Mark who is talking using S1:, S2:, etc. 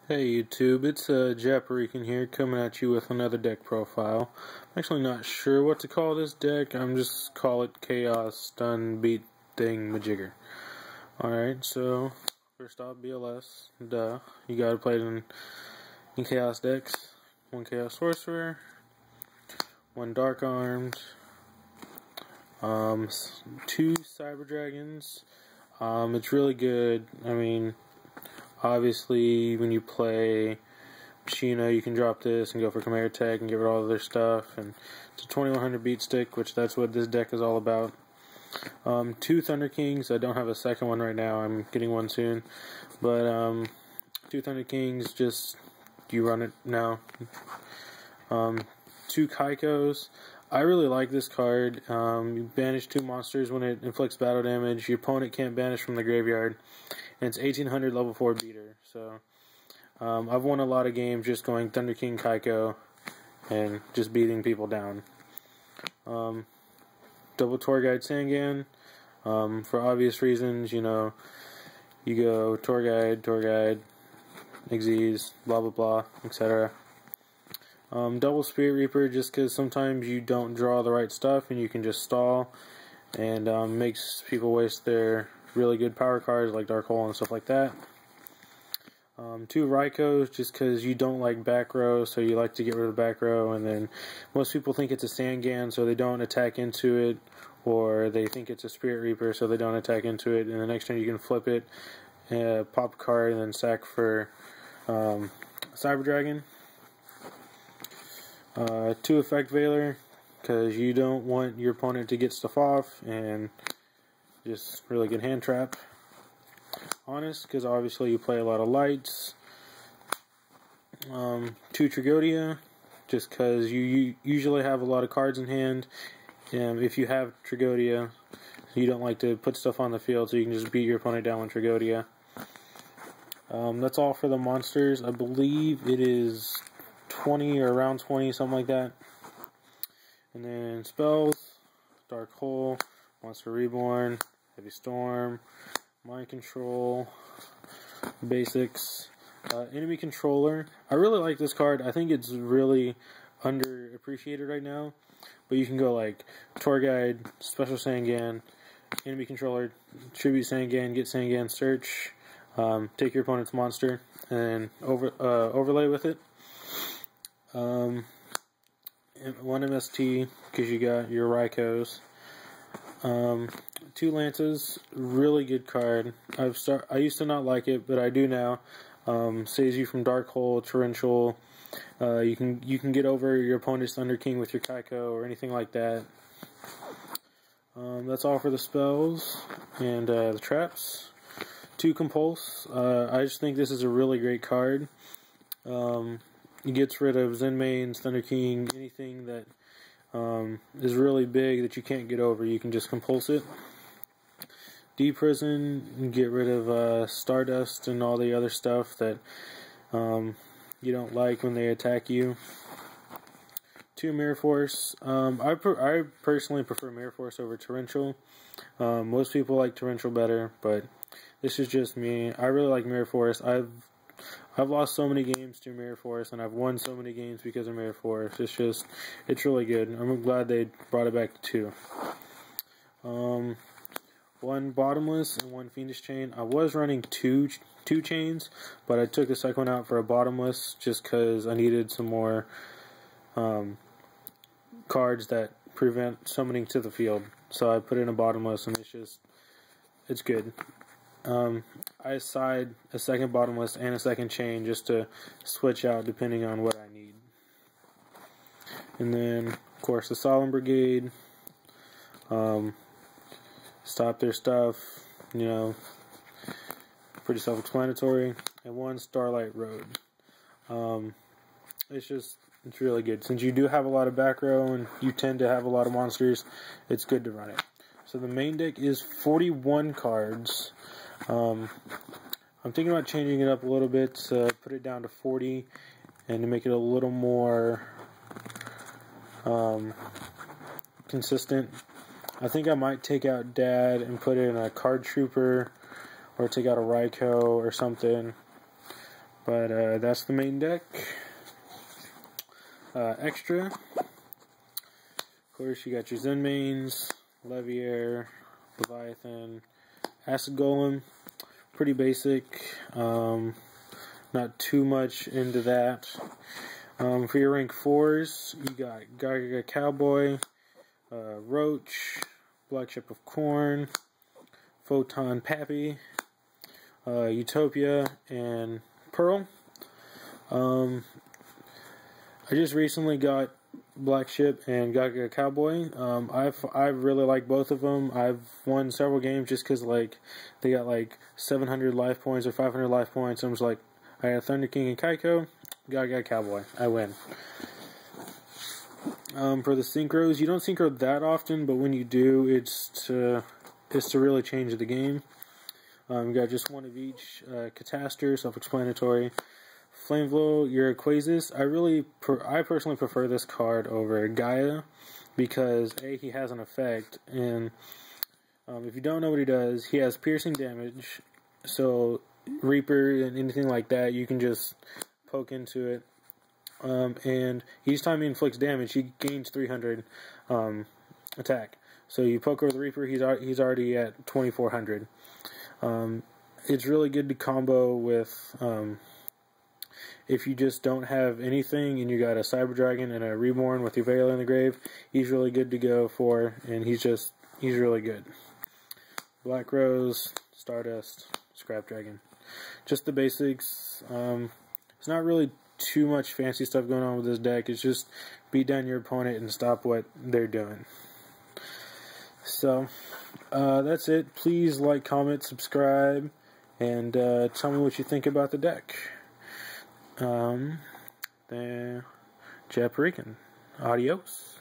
S1: Hey YouTube, it's Japarican here coming at you with another deck profile. I'm actually not sure what to call this deck. I'm just call it Chaos Stun Beat Thing Majigger. Alright, so first off, BLS. Duh. You gotta play it in Chaos decks. One Chaos Sorcerer, one Dark Armed, two Cyber Dragons. It's really good. I mean, obviously, when you play Machina, you can drop this and go for Chimera Tech and get rid of all their stuff. And it's a 2100 beat stick, which that's what this deck is all about. Two Thunder Kings. I don't have a second one right now. I'm getting one soon. But two Thunder Kings, just you run it now. Two Kaikos. I really like this card. You banish two monsters when it inflicts battle damage. Your opponent can't banish from the graveyard. And it's 1800 level 4 beater. So I've won a lot of games just going Thunder King Kaiko and just beating people down. Double Tour Guide Sangan. For obvious reasons, you know, you go Tour Guide, Xyz, blah blah blah, etc. Double Spirit Reaper, just because sometimes you don't draw the right stuff and you can just stall, and makes people waste their really good power cards like Dark Hole and stuff like that. Two Raikos, just because you don't like back row, so you like to get rid of back row, and then most people think it's a Sangan, so they don't attack into it, or they think it's a Spirit Reaper, so they don't attack into it, and the next turn you can flip it, pop a card, and then sack for Cyber Dragon. Two Effect Veiler, because you don't want your opponent to get stuff off, and just really good hand trap. Honest, because obviously you play a lot of lights. Two Tragodia, just because you usually have a lot of cards in hand. If you have Tragodia, you don't like to put stuff on the field, so you can just beat your opponent down with Tragodia. That's all for the monsters. I believe it is 20 or around 20, something like that. And then spells, Dark Hole, Monster Reborn, Heavy Storm, Mind Control, Basics, Enemy Controller. I really like this card. I think it's really underappreciated right now. But you can go like Tour Guide, Special Sangan, Enemy Controller, Tribute Sangan, get Sangan, search, take your opponent's monster, and overlay with it. One MST, because you got your Raikos. Two Lances, really good card. I used to not like it, but I do now. Saves you from Dark Hole, Torrential. You can get over your opponent's Thunder King with your Kaiko or anything like that. That's all for the spells and the traps. Two Compulse. I just think this is a really great card. It gets rid of Zen Mains, Thunder King, anything that is really big that you can't get over. You can just compulse it. Deprison, get rid of Stardust and all the other stuff that you don't like when they attack you. Two Mirror Force. I personally prefer Mirror Force over Torrential. Most people like Torrential better, but this is just me. I really like Mirror Force. I've lost so many games to Mirror Force, and I've won so many games because of Mirror Force. It's really good. I'm glad they brought it back to two. One Bottomless and one Fiendish Chain. I was running two chains, but I took the second one out for a Bottomless just because I needed some more cards that prevent summoning to the field. So I put in a Bottomless, and it's good. I side a second Bottomless and a second chain just to switch out depending on what I need. And then, of course, the Solemn Brigade. Stop their stuff, you know, pretty self-explanatory. And one Starlight Road. It's really good. Since you do have a lot of back row and you tend to have a lot of monsters, it's good to run it. So the main deck is 41 cards. I'm thinking about changing it up a little bit to put it down to 40 and to make it a little more consistent. I think I might take out Dad and put in a Card Trooper, or take out a Raiko or something. But that's the main deck. Extra. Of course, you got your Zenmaines, Leviair, Leviathan, Acid Golem. Pretty basic. Not too much into that. For your rank 4s, you got Gaga Cowboy, Roach, Black Ship of Corn, Photon Pappy, Utopia, and Pearl. I just recently got Black Ship and Gaga Cowboy. I really like both of them. I've won several games just because like they got like 700 life points or 500 life points. I'm just like, I got Thunder King and Kaiko, Gaga Cowboy, I win. For the synchros, you don't synchro that often, but when you do, it's to really change the game. You got just one of each. Catastor, self-explanatory. Flameflow, your Quasis. I personally prefer this card over Gaia because A, he has an effect, and if you don't know what he does, he has piercing damage. So Reaper and anything like that, you can just poke into it. And each time he inflicts damage, he gains 300 attack. So you poke over the Reaper, he's already at 2400. It's really good to combo with if you just don't have anything and you got a Cyber Dragon and a Reborn with your Veil in the Grave. He's really good to go for, and he's really good. Black Rose, Stardust, Scrap Dragon. Just the basics. It's not really too much fancy stuff going on with this deck. It's just beat down your opponent and stop what they're doing. So, that's it. Please like, comment, subscribe, and tell me what you think about the deck. The Japarican. Adios.